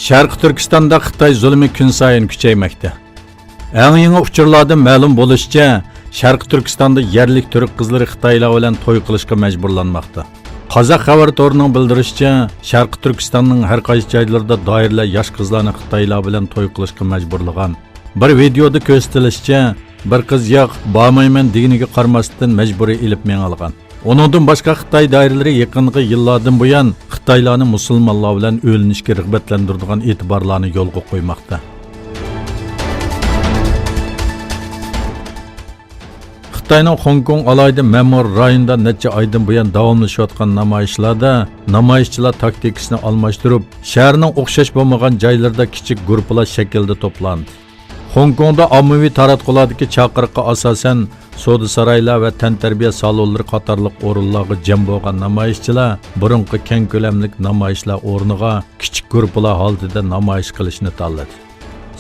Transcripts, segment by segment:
Sharq Turkistonda Xitoy zulmi kun sayin kuchaymoqda. Eng yangi uchurlardan ma'lum bo'lishicha, Sharq Turkistonda yerlik turk qizlari Xitoylar bilan to'y qilishga majburlanmoqda. Qozoq xabar torining bildirishicha, Sharq Turkistonning har qaysi joylarida doiralar yosh qizlarni Xitoylar bilan to'y qilishga majburlagan. Bir videoda ko'rsatilishicha, bir qiz yo'q, bormayman deginiga qaramasdan majburiy ilib menalgan. Onundan başqa Xitoy doiralari yaqinqi yillardan buyon Xitoylarni musulmonlar bilan o'linishga rag'batlantiradigan e'tiborlarni yo'lga qo'ymoqda. Xitoyning Hong Kong alayida ma'mur rayonida necha oydan buyon davomlashayotgan namoyishlarda namoyishchilar taktikasini almashtirib, shaharning o'xshash bo'lmagan joylarida kichik guruhlar shaklda to'plandi. Hong Kongda ommaviy taratqulardagi chaqiriqqa asosan Soda saroylar va tantarbiya salonlari qatorliq o'rinlarga jam bo'lgan namoyishchilar burunqi keng ko'lamlik namoyishlar o'rniga kichik guruhlar holatida namoyish qilishni tanladi.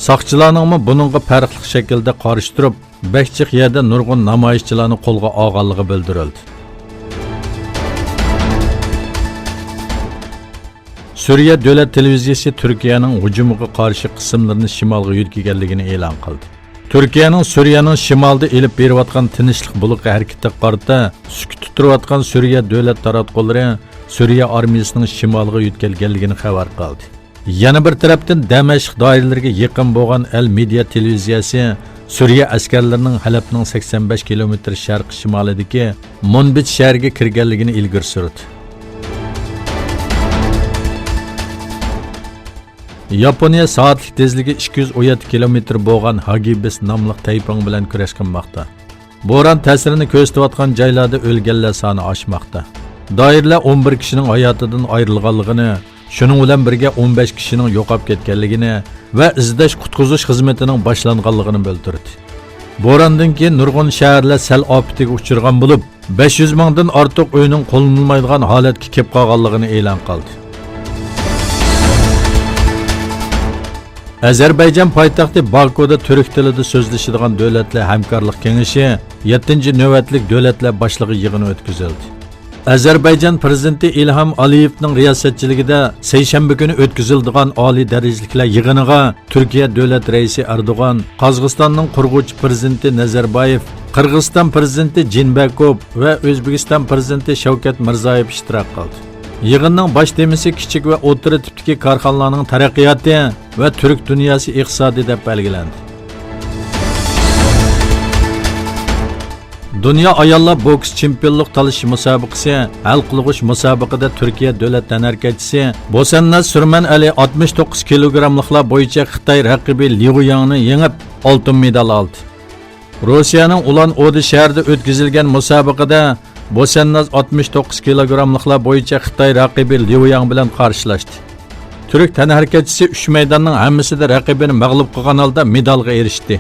Saqchilarning buningga farqli shaklda qarshi turib, Bekchiq yerda nurg'un namoyishchilarni qo'lga olganligi bildirildi. Suriya davlat televiziyasi Turkiyaning hujumiga qarshi qismlarini shimolga yurgiganligini e'lon qildi. Turkiyaning Suriyaning shimolida elib berayotgan tinchlik buluqi harakatiga qarata sukut tutirayotgan Suriya davlat taratqullari Suriya armiyasining shimoliga yetganligini xabar qildi. Yana bir tarafdan Damashq doiralariga yaqin bo'lgan Al Media televiziyasi Suriya askarlarining Halabning 85 kilometr sharq shimolidagi Munbit shahriga kirganligini ilgari surdi. Yaponiya soatlik tezligi 217 km bo'lgan Hagibis nomli tayfun bilan kurash qilmoqda. Bo'ron ta'sirini ko'rsatayotgan joylarda o'lganlar soni oshmoqda. Doirlar 11 kishining hayotidan ayrilganligini, shuning bilan birga 15 kishining yo'qolib ketganligini va izlash qutqizish xizmatining boshlanganligini bildirdi. Bo'rondan keyin nurg'un shaharlar sel ofatiga uchirgan bo'lib, 500 mingdan ortiq uyning qo'llanilmaydigan holatga kelib qolganligini e'lon qildi. Azerbaycan poytaxti Bakuda Türk tilida so'zlashadigan davlatlar hamkorlik kengashi 7-navbatlik davlatlar boshlig'i yig'ini o'tkazildi. Azerbaycan prezidenti İlham Aliyevning riyosatchiligida seshanba kuni o'tkaziladigan oliy darajaliklar yig'iniga Turkiya davlat raisi Erdo'g'an, Qozog'istonning qurg'uvchi prezidenti Nazarbayev, Qirg'iziston prezidenti Jinbekov va O'zbekiston prezidenti Shavkat Mirziyoyev ishtirok qildi. Yig'inning bosh temasi kichik va o'rta tipdagi korxonalarning taraqqiyoti va Turk dunyosi iqtisodi deb belgilandi. Dünya ayollar boks chempionlik talash musobaqasi hal qilg'uch musobaqada Turkiya davlat tanarkachisi Bosannaz Surman Ali 69 kilogramliklar bo'yicha Xitoy raqibi Liu Yangni yengib oltin medal oldi. Rossiyaning Ulan-Odi shahrida o'tkazilgan musobaqada Bosannaz 69 kilogramliklar bo'yicha Xitoy raqibi Liu Yang bilan qarshilashdi. Turk tanarkachisi 3 maydonning hammasida raqibini mag'lub qilgan holda medalga erishdi.